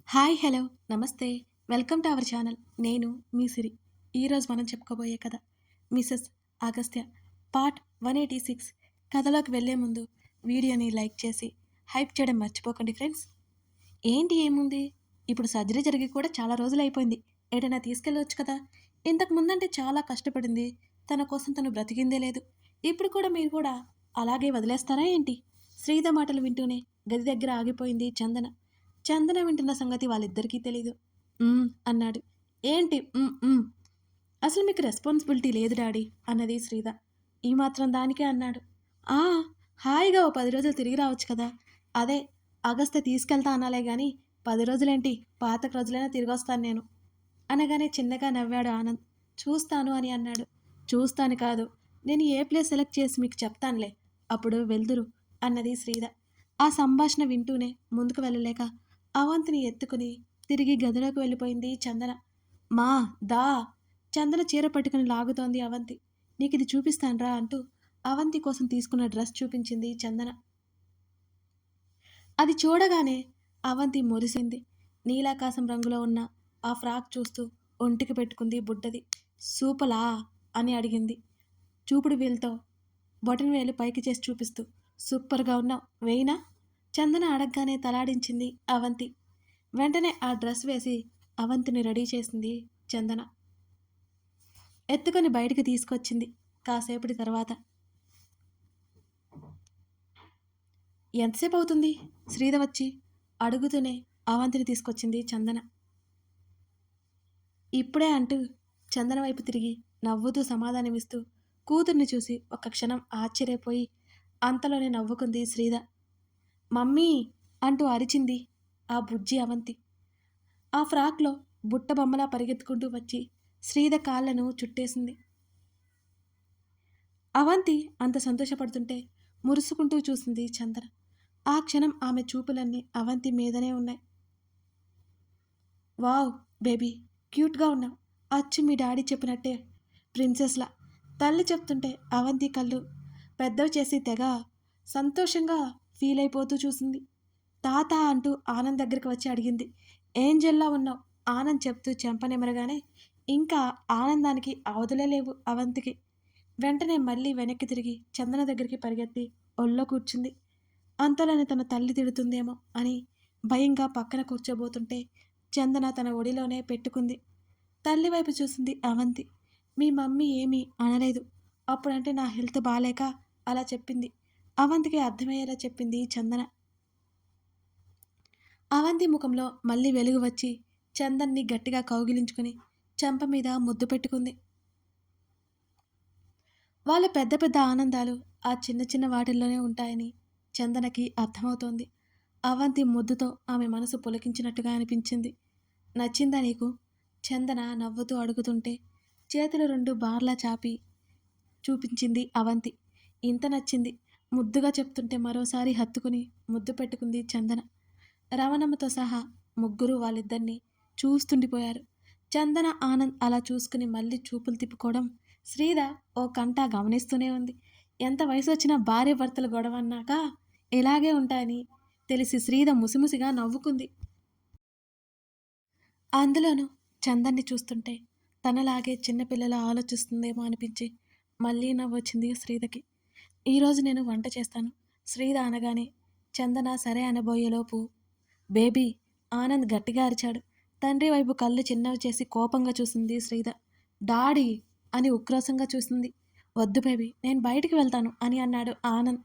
Hi hello నమస్తే welcome to our channel. నేను మీ సిరి. ఈరోజు మనం చెప్పుకోబోయే కథ మిసెస్ అగస్త్య పార్ట్ 186. కథలోకి వెళ్ళే ముందు వీడియోని లైక్ చేసి హైప్ చేయడం మర్చిపోకండి ఫ్రెండ్స్. ఏంటి ఏముంది, ఇప్పుడు సర్జరీ జరిగి కూడా చాలా రోజులు అయిపోయింది. ఏదైనా తీసుకెళ్ళవచ్చు కదా. ఇంతకు ముందంటే చాలా కష్టపడింది, తన కోసం తను బ్రతికిందే లేదు. ఇప్పుడు కూడా మీరు కూడా అలాగే వదిలేస్తారా ఏంటి? శ్రీద మాటలు వింటూనే గది దగ్గర ఆగిపోయింది చందన. చందన వింటున్న సంగతి వాళ్ళిద్దరికీ తెలీదు. అన్నాడు. ఏంటి అసలు మీకు రెస్పాన్సిబిలిటీ లేదు డాడీ అన్నది శ్రీద. ఈ మాత్రం దానికే అన్నాడు. ఆ హాయిగా ఓ 10 రోజులు తిరిగి రావచ్చు కదా. అదే అగస్త్య తీసుకెళ్తా అనాలే గాని 10 రోజులేంటి, పాతక రోజులైనా తిరిగొస్తాను నేను అనగానే చిన్నగా నవ్వాడు ఆనంద్. చూస్తాను అని అన్నాడు. చూస్తాను కాదు, నేను ఏ ప్లేస్ సెలెక్ట్ చేసి మీకు చెప్తానులే, అప్పుడు వెళ్దురు అన్నది శ్రీద. ఆ సంభాషణ వింటూనే ముందుకు వెళ్ళలేక అవంతిని ఎత్తుకుని తిరిగి గదిలోకి వెళ్ళిపోయింది చందన. మా దా చందన చీర పట్టుకుని లాగుతోంది అవంతి. నీకిది చూపిస్తాన్రా అంటూ అవంతి కోసం తీసుకున్న డ్రెస్ చూపించింది చందన. అది చూడగానే అవంతి మురిసింది. నీలాకాశం రంగులో ఉన్న ఆ ఫ్రాక్ చూస్తూ ఒంటికి పెట్టుకుంది బుడ్డది. సూపలా అని అడిగింది చూపుడు వేలుతో బొటన్ వేలు పైకి చేసి చూపిస్తూ. సూపర్గా ఉన్నావు, వేయినా చందన అడగగానే తలాడించింది అవంతి. వెంటనే ఆ డ్రెస్ వేసి అవంతిని రెడీ చేసింది చందన. ఎత్తుకొని బయటికి తీసుకొచ్చింది. కాసేపటి తర్వాత ఎంతసేపు అవుతుంది శ్రీద వచ్చి అడుగుతూనే అవంతిని తీసుకొచ్చింది చందన. ఇప్పుడే అంటూ చందన వైపు తిరిగి నవ్వుతూ సమాధానమిస్తూ కూతుర్ని చూసి ఒక్క క్షణం ఆశ్చర్యపోయి అంతలోనే నవ్వుకుంది శ్రీద. మమ్మీ అంటూ అరిచింది ఆ బుజ్జి అవంతి. ఆ ఫ్రాక్లో బుట్ట బొమ్మలా పరిగెత్తుకుంటూ వచ్చి శ్రీద కాళ్లను చుట్టేసింది. అవంతి అంత సంతోషపడుతుంటే మురుసుకుంటూ చూసింది చందన. ఆ క్షణం ఆమె చూపులన్నీ అవంతి మీదనే ఉన్నాయి. వావ్ బేబీ, క్యూట్గా ఉన్నావు, అచ్చు మీ డాడీ చెప్పినట్టే ప్రిన్సెస్లా. తల్లి చెప్తుంటే అవంతి కళ్ళు పెద్దవి చేసి తెగ సంతోషంగా ఫీల్ అయిపోతూ చూసింది. తాత అంటూ ఆనంద్ దగ్గరికి వచ్చి అడిగింది. ఏంజెల్లా ఉన్నావు ఆనంద్ చెప్తూ చెంపనెమరగానే ఇంకా ఆనందానికి అవధులే లేవు అవంతికి. వెంటనే మళ్ళీ వెనక్కి తిరిగి చందన దగ్గరికి పరిగెత్తి ఒళ్ళో కూర్చుంది. అంతలోనే తన తల్లి తిడుతుందేమో అని భయంగా పక్కన కూర్చోబోతుంటే చందన తన ఒడిలోనే పెట్టుకుంది. తల్లి వైపు చూసింది అవంతి. మీ మమ్మీ ఏమీ అనలేదు, అప్పుడంటే నా హెల్త్ బాలేక అలా చెప్పింది. అవంతికి అర్థమయ్యేలా చెప్పింది చందన. అవంతి ముఖంలో మళ్ళీ వెలుగు వచ్చి చందన్ని గట్టిగా కౌగిలించుకుని చెంప మీద ముద్దు పెట్టుకుంది. వాళ్ళ పెద్ద పెద్ద ఆనందాలు ఆ చిన్న చిన్న వాటిల్లోనే ఉంటాయని చందనకి అర్థమవుతోంది. అవంతి ముద్దుతో ఆమె మనసు పులకించినట్టుగా అనిపించింది. నచ్చిందా నీకు చందన నవ్వుతూ అడుగుతుంటే చేతులు రెండు బార్లా చాపి చూపించింది అవంతి. ఇంత నచ్చింది ముద్దుగా చెప్తుంటే మరోసారి హత్తుకుని ముద్దు పెట్టుకుంది చందన. రవణమ్మతో సహా ముగ్గురు వాళ్ళిద్దరినీ చూస్తుండిపోయారు. చందన ఆనంద్ అలా చూసుకుని మళ్ళీ చూపులు తిప్పుకోవడం శ్రీద ఓ కంట గమనిస్తూనే ఉంది. ఎంత వయసు వచ్చినా భార్య భర్తలు గొడవ అన్నాక ఇలాగే ఉంటాయని తెలిసి శ్రీద ముసిముసిగా నవ్వుకుంది. అందులోనూ చందన్ని చూస్తుంటే తనలాగే చిన్నపిల్లల ఆలోచిస్తుందేమో అనిపించి మళ్ళీ నవ్వొచ్చింది శ్రీదకి. ఈరోజు నేను వంట చేస్తాను శ్రీద అనగానే చందన సరే అనబోయేలోపు బేబీ ఆనంద్ గట్టిగా అరిచాడు. తండ్రి వైపు కళ్ళు చిన్నవి చేసి కోపంగా చూసింది శ్రీద. డాడీ అని ఉక్రోషంగా చూసింది. వద్దు బేబీ, నేను బయటికి వెళ్తాను అని అన్నాడు ఆనంద్.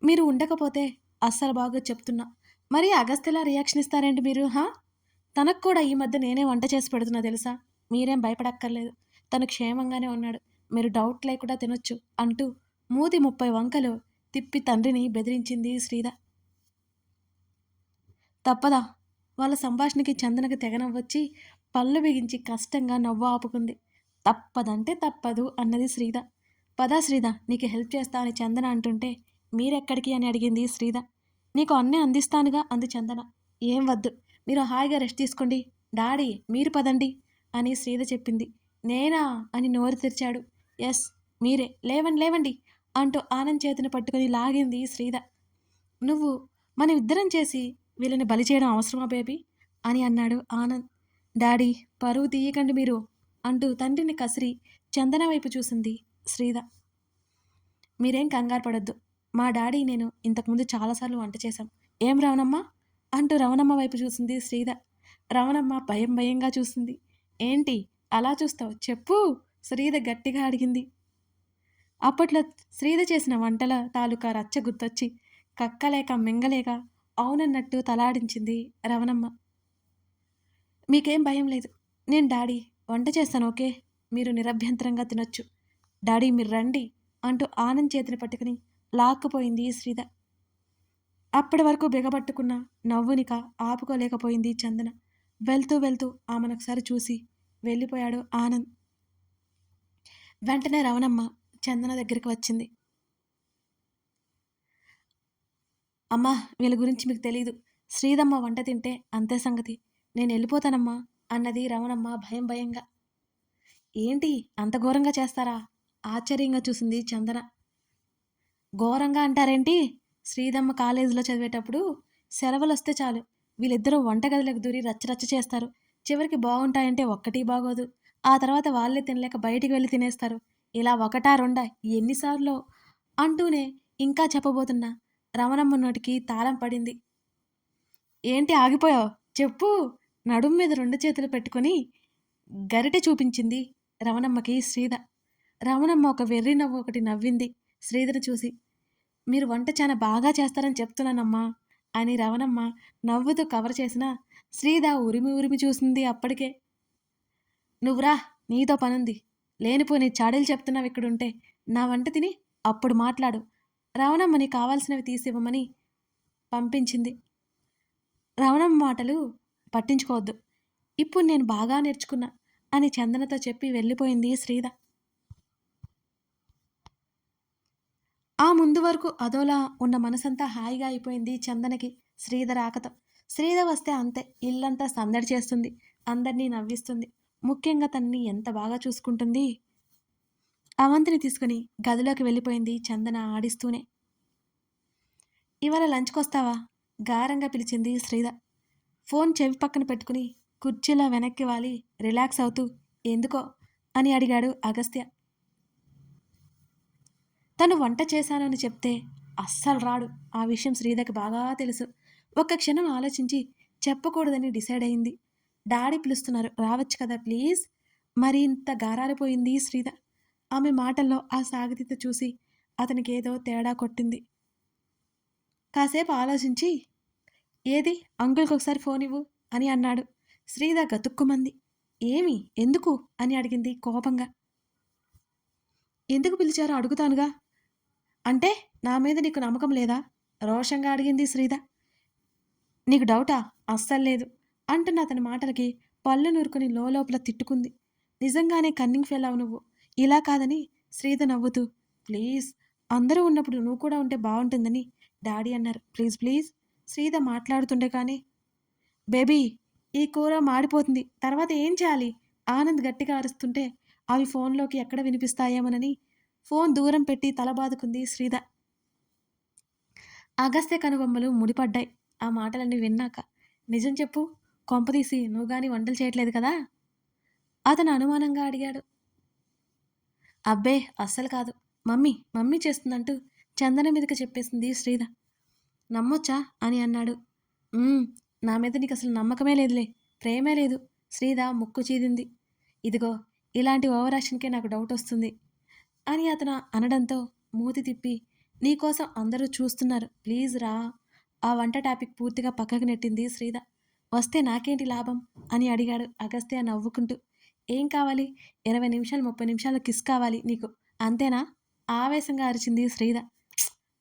మీరు ఉండకపోతే అస్సలు బాగా చెప్తున్నా. మరి అగస్త్యలా రియాక్షన్ ఇస్తారేంటి మీరు? తనకు కూడా ఈ మధ్య నేనే వంట చేసి పెడుతున్నా తెలుసా. మీరేం భయపడక్కర్లేదు, తను క్షేమంగానే ఉన్నాడు, మీరు డౌట్ లేకుండా తినొచ్చు అంటూ మూతి 30 వంకలు తిప్పి తండ్రిని బెదిరించింది శ్రీద. తప్పదా వాళ్ళ సంభాషణకి చందనకి తెగనవ్వొచ్చి పళ్ళు బిగించి కష్టంగా నవ్వు ఆపుకుంది. తప్పదంటే తప్పదు అన్నది శ్రీద. పదా శ్రీద, నీకు హెల్ప్ చేస్తా అని చందన అంటుంటే మీరెక్కడికి అని అడిగింది శ్రీద. నీకు అన్నీ అందిస్తానుగా అంది చందన. ఏం వద్దు, మీరు హాయిగా రెస్ట్ తీసుకోండి, డాడీ మీరు పదండి అని శ్రీద చెప్పింది. నేనా అని నోరు తెరిచాడు. ఎస్ మీరే, లేవండి లేవండి అంటూ ఆనంద్ చేతిని పట్టుకొని లాగింది శ్రీద. నువ్వు మనం ఇద్దరం చేసి వీళ్ళని బలి చేయడం అవసరమా బేబీ అని అన్నాడు ఆనంద్. డాడీ పరువు తీయకండి మీరు అంటూ తండ్రిని కసిరి చందన వైపు చూసింది శ్రీద. మీరేం కంగారు పడొద్దు. మా డాడీ నేను ఇంతకుముందు చాలాసార్లు వంట చేశాం. ఏం రవణమ్మ అంటూ రవణమ్మ వైపు చూసింది శ్రీద. రవణమ్మ భయం భయంగా చూసింది. ఏంటి అలా చూస్తావు చెప్పు శ్రీద గట్టిగా అడిగింది. అప్పట్లో శ్రీద చేసిన వంటల తాలూకా రచ్చ గుర్తొచ్చి కక్కలేక మింగలేక అవునన్నట్టు తలాడించింది రవణమ్మ. మీకేం భయం లేదు. నేను డాడీ వంట చేస్తాను ఓకే. మీరు నిరభ్యంతరంగా తినొచ్చు. డాడీ మీరు రండి అంటూ ఆనంద్ చేతిని పట్టుకుని లాక్కుపోయింది శ్రీద. అప్పటి వరకు బిగబట్టుకున్న నవ్వునిక ఆపుకోలేకపోయింది చందన. వెళ్తూ వెళ్తూ ఆమెనొకసారి చూసి వెళ్ళిపోయాడు ఆనంద్. వెంటనే రవణమ్మ చందన దగ్గరికి వచ్చింది. అమ్మా వీళ్ళ గురించి మీకు తెలీదు. శ్రీదమ్మ వంట తింటే అంతే సంగతి. నేను వెళ్ళిపోతానమ్మా అన్నది రవణమ్మ భయం భయంగా. ఏంటి అంత ఘోరంగా చేస్తారా ఆశ్చర్యంగా చూసింది చందన. ఘోరంగా అంటారేంటి? శ్రీదమ్మ కాలేజీలో చదివేటప్పుడు సెలవులు వస్తే చాలు వీళ్ళిద్దరూ వంటగదిలోకి దూరి రచ్చరచ్చ చేస్తారు. చివరికి బాగుంటాయంటే ఒక్కటి బాగోదు. ఆ తర్వాత వాళ్ళే తినలేక బయటికి వెళ్ళి తినేస్తారు. ఇలా ఒకటా రెండా ఎన్నిసార్లు అంటూనే ఇంకా చెప్పబోతున్నా రమణమ్మ నోటికి తాళం పడింది. ఏంటి ఆగిపోయావు చెప్పు నడుం మీద 2 చేతులు పెట్టుకొని గరిటె చూపించింది రమణమ్మకి శ్రీద. రమణమ్మ ఒక వెర్రి నవ్వు ఒకటి నవ్వింది శ్రీధర్ చూసి. మీరు వంట చాలా బాగా చేస్తారని చెప్తున్నానమ్మా అని రవణమ్మ నవ్వుతూ కవర్ చేసిన శ్రీద ఉరిమి ఉరిమి చూసింది అప్పటికే. నువ్వురా నీతో పనుంది. లేనిపోని చాడీలు చెప్తున్నావు ఇక్కడుంటే. నా వంట తిని అప్పుడు మాట్లాడు. రవణమ్మని కావాల్సినవి తీసివ్వమని పంపించింది. రవణమ్మ మాటలు పట్టించుకోవద్దు. ఇప్పుడు నేను బాగా నేర్చుకున్నా అని చందనతో చెప్పి వెళ్ళిపోయింది శ్రీద. ఆ ముందు వరకు అదోలా ఉన్న మనసంతా హాయిగా అయిపోయింది చందనకి శ్రీధ రాకతో. శ్రీధ వస్తే అంతే ఇల్లంతా సందడి చేస్తుంది. అందరినీ నవ్విస్తుంది. ముఖ్యంగా తనని ఎంత బాగా చూసుకుంటుంది. అవంతిని తీసుకుని గదిలోకి వెళ్ళిపోయింది చందన ఆడిస్తూనే. ఇవాళ లంచ్కొస్తావా గారంగా పిలిచింది శ్రీధ. ఫోన్ చెవి పక్కన పెట్టుకుని కుర్చీలో వెనక్కి వాలి రిలాక్స్ అవుతూ ఎందుకో అని అడిగాడు అగస్త్య. తను వంట చేశానని చెప్తే అస్సలు రాడు. ఆ విషయం శ్రీధకి బాగా తెలుసు. ఒక్క క్షణం ఆలోచించి చెప్పకూడదని డిసైడ్ అయింది. డాడీ పిలుస్తున్నారు రావచ్చు కదా ప్లీజ్. మరింత గారాలిపోయింది శ్రీధ. ఆమె మాటల్లో ఆ సాగతీత చూసి అతనికి ఏదో తేడా కొట్టింది. కాసేపు ఆలోచించి ఏది అంకుల్కి ఒకసారి ఫోన్ ఇవ్వు అని అన్నాడు. శ్రీధ గతుక్కుమంది. ఏమి ఎందుకు అని అడిగింది కోపంగా. ఎందుకు పిలిచారో అడుగుతానుగా. అంటే నా మీద నీకు నమ్మకం లేదా రోషంగా అడిగింది శ్రీధ. నీకు డౌటా అస్సలు లేదు అంటున్న అతని మాటలకి పళ్ళు నూరుకుని లోపల తిట్టుకుంది. నిజంగానే కన్నింగ్ ఫెయిల్ అవు నువ్వు. ఇలా కాదని శ్రీధ నవ్వుతూ ప్లీజ్ అందరూ ఉన్నప్పుడు నువ్వు కూడా ఉంటే బాగుంటుందని డాడీ అన్నారు. ప్లీజ్ ప్లీజ్ శ్రీధ మాట్లాడుతుండే కానీ బేబీ ఈ కూర మాడిపోతుంది తర్వాత ఏం చేయాలి ఆనంద్ గట్టిగా అరుస్తుంటే అవి ఫోన్లోకి ఎక్కడ వినిపిస్తాయేమోనని ఫోన్ దూరం పెట్టి తల బాదుకుంది శ్రీధ. అగస్త్య కనుబొమ్మలు ముడిపడ్డాయి ఆ మాటలన్నీ విన్నాక. నిజం చెప్పు కొంపదీసి నువ్వు గాని వంటలు చేయట్లేదు కదా అతను అనుమానంగా అడిగాడు. అబ్బే అస్సలు కాదు మమ్మీ మమ్మీ చేస్తుందంటూ చందన మీదకి చెప్పేసింది శ్రీధ. నమ్మొచ్చా అని అన్నాడు. నా మీద నీకు అసలు నమ్మకమే లేదులే ప్రేమే లేదు శ్రీధ ముక్కు చీదింది. ఇదిగో ఇలాంటి ఓవర్ యాక్షన్కే నాకు డౌట్ వస్తుంది అని అతను అనడంతో మూతి తిప్పి నీకోసం అందరూ చూస్తున్నారు ప్లీజ్ రా. ఆ వంట టాపిక్ పూర్తిగా పక్కకు నెట్టింది శ్రీధ. వస్తే నాకేంటి లాభం అని అడిగాడు అగస్త్య నవ్వుకుంటూ. ఏం కావాలి 20 నిమిషాలు 30 నిమిషాలు కిస్ కావాలి నీకు అంతేనా ఆవేశంగా అరిచింది శ్రీధ.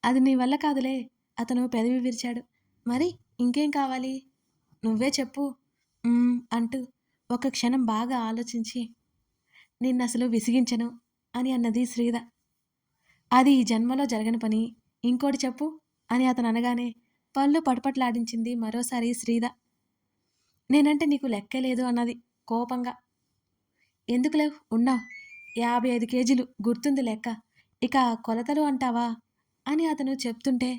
అది నీ వల్ల కాదులే అతను పెదవి విరిచాడు. మరి ఇంకేం కావాలి నువ్వే చెప్పు అంటూ ఒక క్షణం బాగా ఆలోచించి నిన్నసలు విసిగించను అని అన్నది శ్రీధ. అది ఈ జన్మలో జరగని పని ఇంకోటి చెప్పు అని అతను అనగానే పళ్ళు పటపట్లాడించింది మరోసారి శ్రీధ. నేనంటే నీకు లెక్కే లేదు అన్నది కోపంగా. ఎందుకులేవు ఉన్నావు 55 కేజీలు గుర్తుంది లెక్క. ఇక కొలతలు అంటావా అని అతను చెప్తుంటే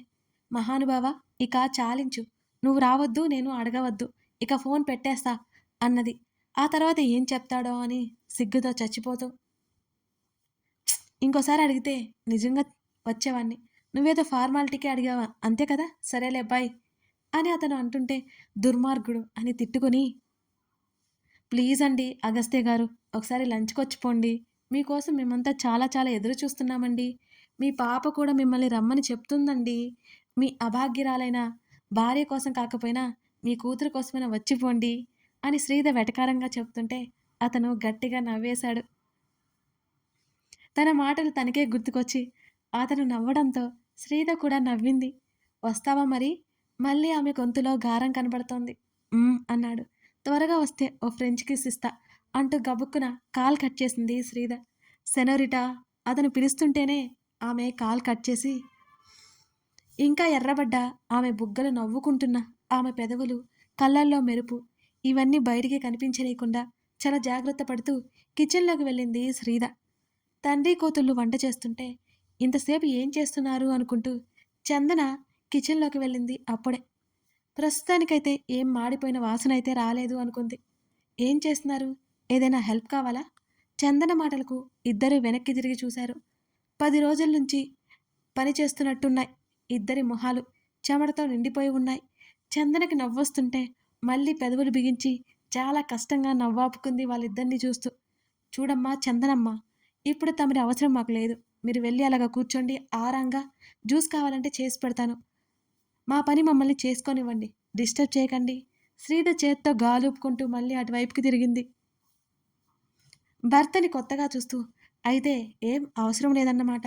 మహానుభావ ఇక చాలించు నువ్వు రావద్దు, నేను అడగవద్దు. ఇక ఫోన్ పెట్టేస్తా అన్నది. ఆ తర్వాత ఏం చెప్తాడో అని సిగ్గుతో చచ్చిపోతూ ఇంకోసారి అడిగితే నిజంగా వచ్చేవాడిని. నువ్వేదో ఫార్మాలిటీకే అడిగావా? అంతే కదా! సరేలే బాయ్ అని అతను అంటుంటే, దుర్మార్గుడు అని తిట్టుకొని, ప్లీజ్ అండి అగస్త్య గారు, ఒకసారి లంచ్‌కొచ్చి పోండి. మీకోసం మేమంతా చాలా చాలా ఎదురు చూస్తున్నామండి. మీ పాప కూడా మిమ్మల్ని రమ్మని చెప్తుందండి. మీ అభాగ్యురాలైన భార్య కోసం కాకపోయినా, మీ కూతురు కోసమైనా వచ్చిపోండి అని శ్రీధ వెటకారంగా చెప్తుంటే, అతను గట్టిగా నవ్వేశాడు. తన మాటలు తనకే గుర్తుకొచ్చి, అతను నవ్వడంతో శ్రీధ కూడా నవ్వింది. వస్తావా మరి? మళ్ళీ ఆమె గొంతులో గారం కనబడుతోంది. అన్నాడు. త్వరగా వస్తే ఓ ఫ్రెంచ్ కిస్ ఇస్తా అంటూ గబుక్కున కాల్ కట్ చేసింది శ్రీధ. సెనోరిటా అతను పిలుస్తుంటేనే ఆమె కాల్ కట్ చేసి, ఇంకా ఎర్రబడ్డ ఆమె బుగ్గలు నవ్వుకుంటున్న ఆమె పెదవులు, కళ్ళల్లో మెరుపు ఇవన్నీ బయటికి కనిపించనీయకుండా చాలా జాగ్రత్త పడుతూ కిచెన్‌లోకి వెళ్ళింది శ్రీధ. తండ్రి కూతుళ్ళు వంట చేస్తుంటే ఇంతసేపు ఏం చేస్తున్నారు అనుకుంటూ చందన కిచెన్లోకి వెళ్ళింది అప్పుడే. ప్రస్తుతానికైతే ఏం మాడిపోయిన వాసన అయితే రాలేదు అనుకుంది. ఏం చేస్తున్నారు? ఏదైనా హెల్ప్ కావాలా? చందన మాటలకు ఇద్దరు వెనక్కి తిరిగి చూశారు. 10 రోజుల నుంచి పని చేస్తున్నట్టున్నాయి ఇద్దరి మొహాలు. చెమటతో నిండిపోయి ఉన్నాయి. చందనకి నవ్వొస్తుంటే మళ్ళీ పెదవులు బిగించి చాలా కష్టంగా నవ్వాపుకుంది వాళ్ళిద్దరిని చూస్తూ. చూడమ్మా చందనమ్మ, ఇప్పుడు తమరి అవసరం మాకు లేదు. మీరు వెళ్ళి అలాగా కూర్చోండి. ఆరాంగా జ్యూస్ కావాలంటే చేసి పెడతాను. మా పని మమ్మల్ని చేసుకోనివ్వండి. డిస్టర్బ్ చేయకండి. శ్రీధ చేత్తో గాలూపుకుంటూ మళ్ళీ అటువైపుకి తిరిగింది. భర్తని కొత్తగా చూస్తూ, అయితే ఏం అవసరం లేదన్నమాట.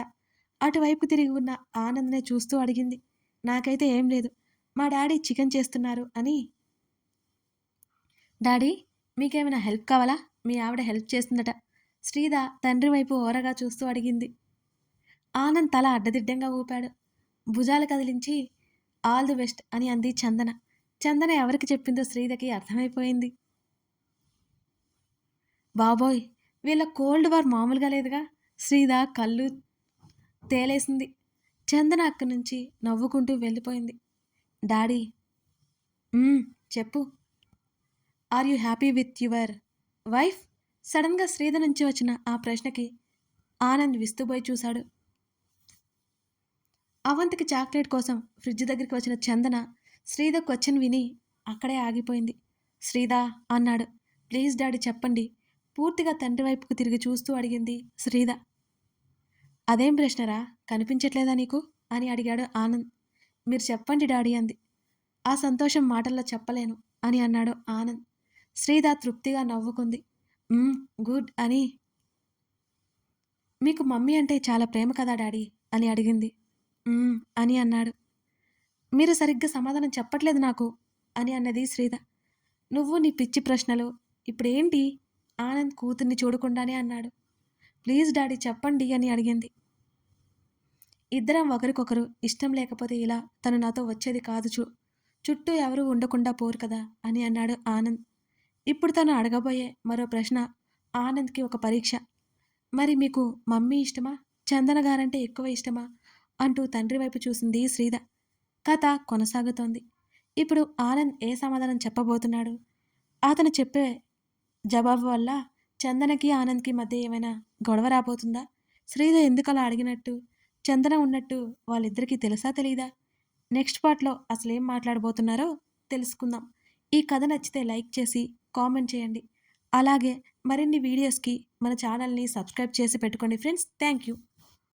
అటువైపు తిరిగి ఉన్న ఆనంద్‌నే చూస్తూ అడిగింది. నాకైతే ఏం లేదు. మా డాడీ చికెన్ చేస్తున్నారు అని. డాడీ మీకేమైనా హెల్ప్ కావాలా? మీ ఆవిడ హెల్ప్ చేస్తుందట. శ్రీధ తండ్రి వైపు ఓరగా చూస్తూ అడిగింది. ఆనంద్ తల అడ్డదిడ్డంగా ఊపాడు. భుజాలు కదిలించి ఆల్ ది బెస్ట్ అని అంది చందన. చందన ఎవరికి చెప్పిందో శ్రీధకి అర్థమైపోయింది. బాబోయ్! వీళ్ళ కోల్డ్ వార్ మామూలుగా లేదుగా. శ్రీధ కళ్ళు తేలేసింది. చందన అక్కడి నుంచి నవ్వుకుంటూ వెళ్ళిపోయింది. డాడీ చెప్పు. Are you happy with your wife? సడన్గా శ్రీధ నుంచి వచ్చిన ఆ ప్రశ్నకి ఆనంద్ విస్తుబోయి చూశాడు. అవంతికి చాక్లెట్ కోసం ఫ్రిడ్జ్ దగ్గరికి వచ్చిన చందన శ్రీధ క్వశ్చన్ విని అక్కడే ఆగిపోయింది. శ్రీధా అన్నాడు. ప్లీజ్ డాడీ చెప్పండి. పూర్తిగా తండ్రి వైపుకు తిరిగి చూస్తూ అడిగింది శ్రీధ. అదేం ప్రశ్నరా, కనిపించట్లేదా నీకు అని అడిగాడు ఆనంద్. మీరు చెప్పండి డాడీ అంది. ఆ సంతోషం మాటల్లో చెప్పలేను అని అన్నాడు ఆనంద్. శ్రీధ తృప్తిగా నవ్వుకుంది. గుడ్ అని. మీకు మమ్మీ అంటే చాలా ప్రేమ కదా డాడీ అని అడిగింది. అని అన్నాడు. మీరు సరిగ్గా సమాధానం చెప్పట్లేదు నాకు అని అన్నది శ్రీధ. నువ్వు నీ పిచ్చి ప్రశ్నలు ఇప్పుడేంటి? ఆనంద్ కూతుర్ని చూడకుండానే అన్నాడు. ప్లీజ్ డాడీ చెప్పండి అని అడిగింది. ఇద్దరం ఒకరికొకరు ఇష్టం లేకపోతే ఇలా తను నాతో వచ్చేది కాదు చుట్టూ ఎవరూ ఉండకుండా పోరు కదా అని అన్నాడు ఆనంద్. ఇప్పుడు తను అడగబోయే మరో ప్రశ్న ఆనంద్కి ఒక పరీక్ష. మరి మీకు మమ్మీ ఇష్టమా, చందన గారంటే ఎక్కువ ఇష్టమా అంటూ తండ్రి వైపు చూసింది శ్రీధ. కథ కొనసాగుతోంది. ఇప్పుడు ఆనంద్ ఏ సమాధానం చెప్పబోతున్నాడు? అతను చెప్పే జవాబు వల్ల చందనకి ఆనంద్కి మధ్య ఏమైనా గొడవ రాబోతుందా? శ్రీధ ఎందుకలా అడిగినట్టు, చందన ఉన్నట్టు వాళ్ళిద్దరికీ తెలుసా తెలీదా? నెక్స్ట్ పార్ట్లో అసలేం మాట్లాడబోతున్నారో తెలుసుకుందాం. ఈ కథ నచ్చితే లైక్ చేసి కామెంట్ చేయండి. అలాగే మరిన్ని వీడియోస్కి మన ఛానల్ని సబ్స్క్రైబ్ చేసి పెట్టుకోండి ఫ్రెండ్స్. Thank you.